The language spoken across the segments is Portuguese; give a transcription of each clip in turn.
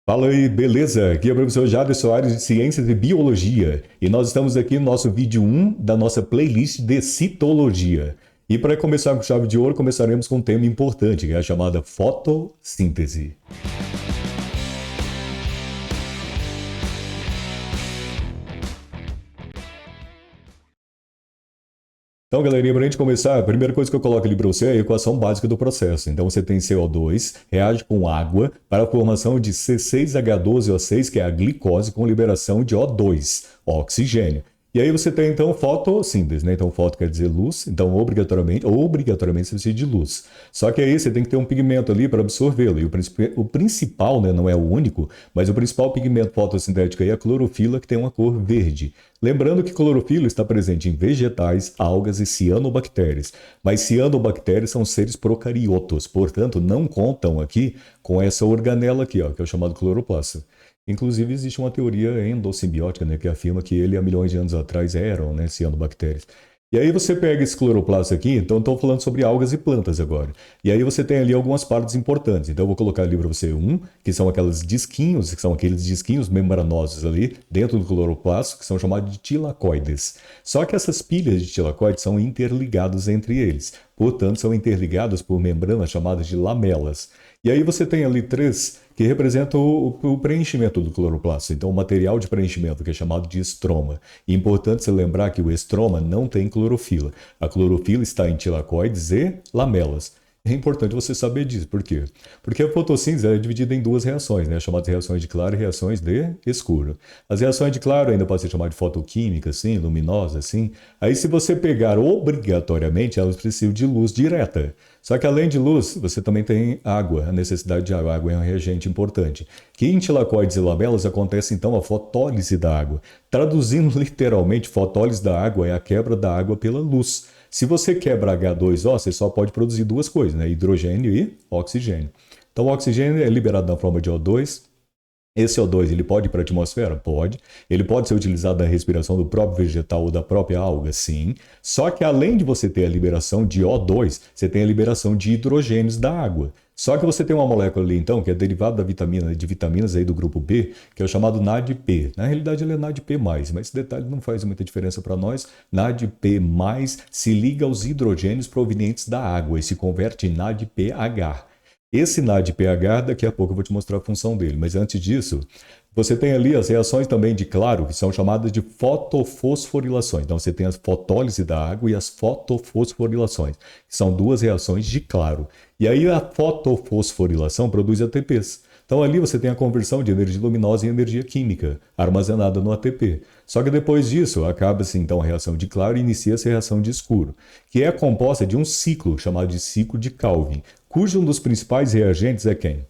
Fala aí, beleza? Aqui é o professor Jader Soares de Ciências e Biologia e nós estamos aqui no nosso vídeo um da nossa playlist de citologia. E para começar com chave de ouro, começaremos com um tema importante, que é a chamada fotossíntese. Então, galerinha, para a gente começar, a primeira coisa que eu coloco ali para você é a equação básica do processo. Então, você tem CO2, reage com água para a formação de C6H12O6, que é a glicose, com liberação de O2, oxigênio. E aí você tem, então, fotossíntese, né? Então, foto quer dizer luz, então, obrigatoriamente você precisa de luz. Só que aí você tem que ter um pigmento ali para absorvê-lo. E o principal, né, não é o único, mas o principal pigmento fotossintético aí é a clorofila, que tem uma cor verde. Lembrando que clorofila está presente em vegetais, algas e cianobactérias. Mas cianobactérias são seres procariotos, portanto, não contam aqui com essa organela aqui, ó, que é o chamado cloroplasto. Inclusive, existe uma teoria endossimbiótica, né, que afirma que ele, há milhões de anos atrás, eram, né, cianobactérias. E aí você pega esse cloroplasto aqui, então estou falando sobre algas e plantas agora. E aí você tem ali algumas partes importantes. Então eu vou colocar ali para você que são aqueles disquinhos, que são aqueles disquinhos membranosos ali dentro do cloroplasto, que são chamados de tilacoides. Só que essas pilhas de tilacoides são interligados entre eles. Portanto, são interligados por membranas chamadas de lamelas. E aí você tem ali três que representam o preenchimento do cloroplasto. Então, o material de preenchimento, que é chamado de estroma. E é importante você lembrar que o estroma não tem clorofila. A clorofila está em tilacoides e lamelas. É importante você saber disso. Por quê? Porque a fotossíntese é dividida em duas reações, né? Chamadas reações de claro e reações de escuro. As reações de claro ainda podem ser chamadas de fotoquímica, assim, luminosa, assim. Aí, se você pegar obrigatoriamente, elas precisam de luz direta. Só que além de luz, você também tem água, a necessidade de água. A água é um reagente importante. Que em tilacoides e lamelas acontece então a fotólise da água. Traduzindo literalmente, fotólise da água é a quebra da água pela luz. Se você quebra H2O, você só pode produzir duas coisas, né? Hidrogênio e oxigênio. Então o oxigênio é liberado na forma de O2. Esse O2 ele pode ir para a atmosfera? Pode. Ele pode ser utilizado na respiração do próprio vegetal ou da própria alga? Sim. Só que além de você ter a liberação de O2, você tem a liberação de hidrogênios da água. Só que você tem uma molécula ali, então, que é derivada de vitaminas aí do grupo B, que é o chamado NADP. Na realidade, ele é NADP+, mas esse detalhe não faz muita diferença para nós. NADP+, se liga aos hidrogênios provenientes da água e se converte em NADPH. Esse NADPH, daqui a pouco eu vou te mostrar a função dele, mas antes disso, você tem ali as reações também de claro, que são chamadas de fotofosforilações. Então você tem a fotólise da água e as fotofosforilações, que são duas reações de claro. E aí a fotofosforilação produz ATPs. Então ali você tem a conversão de energia luminosa em energia química, armazenada no ATP. Só que depois disso, acaba-se então a reação de claro e inicia-se a reação de escuro, que é composta de um ciclo chamado de ciclo de Calvin, cujo um dos principais reagentes é quem?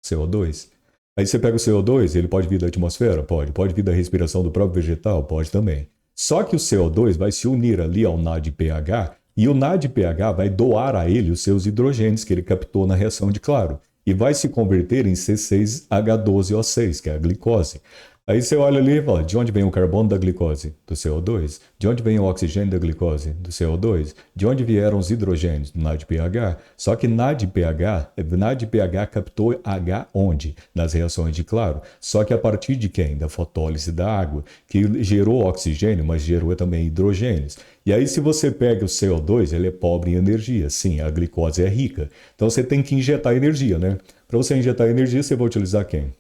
CO2. Aí você pega o CO2, ele pode vir da atmosfera? Pode. Pode vir da respiração do próprio vegetal? Pode também. Só que o CO2 vai se unir ali ao NADPH e o NADPH vai doar a ele os seus hidrogênios que ele captou na reação de claro e vai se converter em C6H12O6, que é a glicose. Aí você olha ali e fala, de onde vem o carbono da glicose? Do CO2. De onde vem o oxigênio da glicose? Do CO2. De onde vieram os hidrogênios? Do NADPH. Só que NADPH captou H onde? Nas reações de claro. Só que a partir de quem? Da fotólise da água, que gerou oxigênio, mas gerou também hidrogênios. E aí, se você pega o CO2, ele é pobre em energia. Sim, a glicose é rica. Então você tem que injetar energia, né? Para você injetar energia, você vai utilizar quem?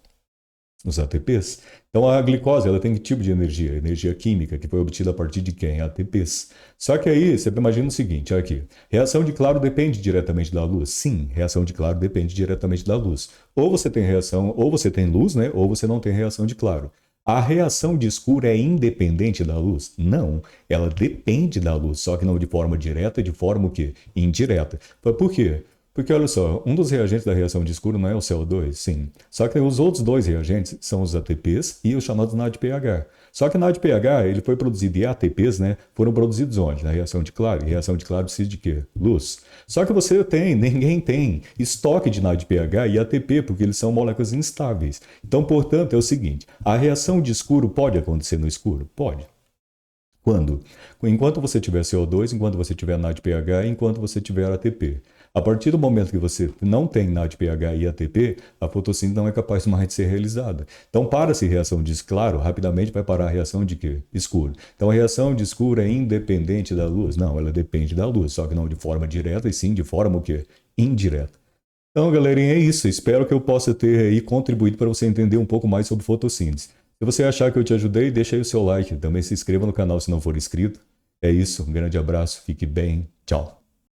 Os ATPs. Então a glicose ela tem que tipo de energia? Energia química, que foi obtida a partir de quem? ATPs. Só que aí você imagina o seguinte, olha aqui. Reação de claro depende diretamente da luz? Sim, reação de claro depende diretamente da luz. Ou você tem reação, ou você tem luz, né? Ou você não tem reação de claro. A reação de escuro é independente da luz? Não, ela depende da luz, só que não de forma direta, de forma o quê? Indireta. Por quê? Porque olha só, um dos reagentes da reação de escuro não é o CO2, sim. Só que os outros dois reagentes são os ATPs e os chamados NADPH. Só que o NADPH, ele foi produzido e ATPs, né, foram produzidos onde? Na reação de claro. E reação de claro precisa de quê? Luz. Só que você tem, ninguém tem estoque de NADPH e ATP, porque eles são moléculas instáveis. Então, portanto, é o seguinte, a reação de escuro pode acontecer no escuro? Pode. Quando? Enquanto você tiver CO2, enquanto você tiver NADPH, enquanto você tiver ATP. A partir do momento que você não tem NADPH e ATP, a fotossíntese não é capaz mais de ser realizada. Então, para-se reação de claro, rapidamente vai parar a reação de quê? Escuro. Então, a reação de escuro é independente da luz? Não, ela depende da luz, só que não de forma direta, e sim de forma o quê? Indireta. Então, galerinha, é isso. Espero que eu possa ter aí contribuído para você entender um pouco mais sobre fotossíntese. Se você achar que eu te ajudei, deixa aí o seu like. Também se inscreva no canal se não for inscrito. É isso, um grande abraço, fique bem, tchau.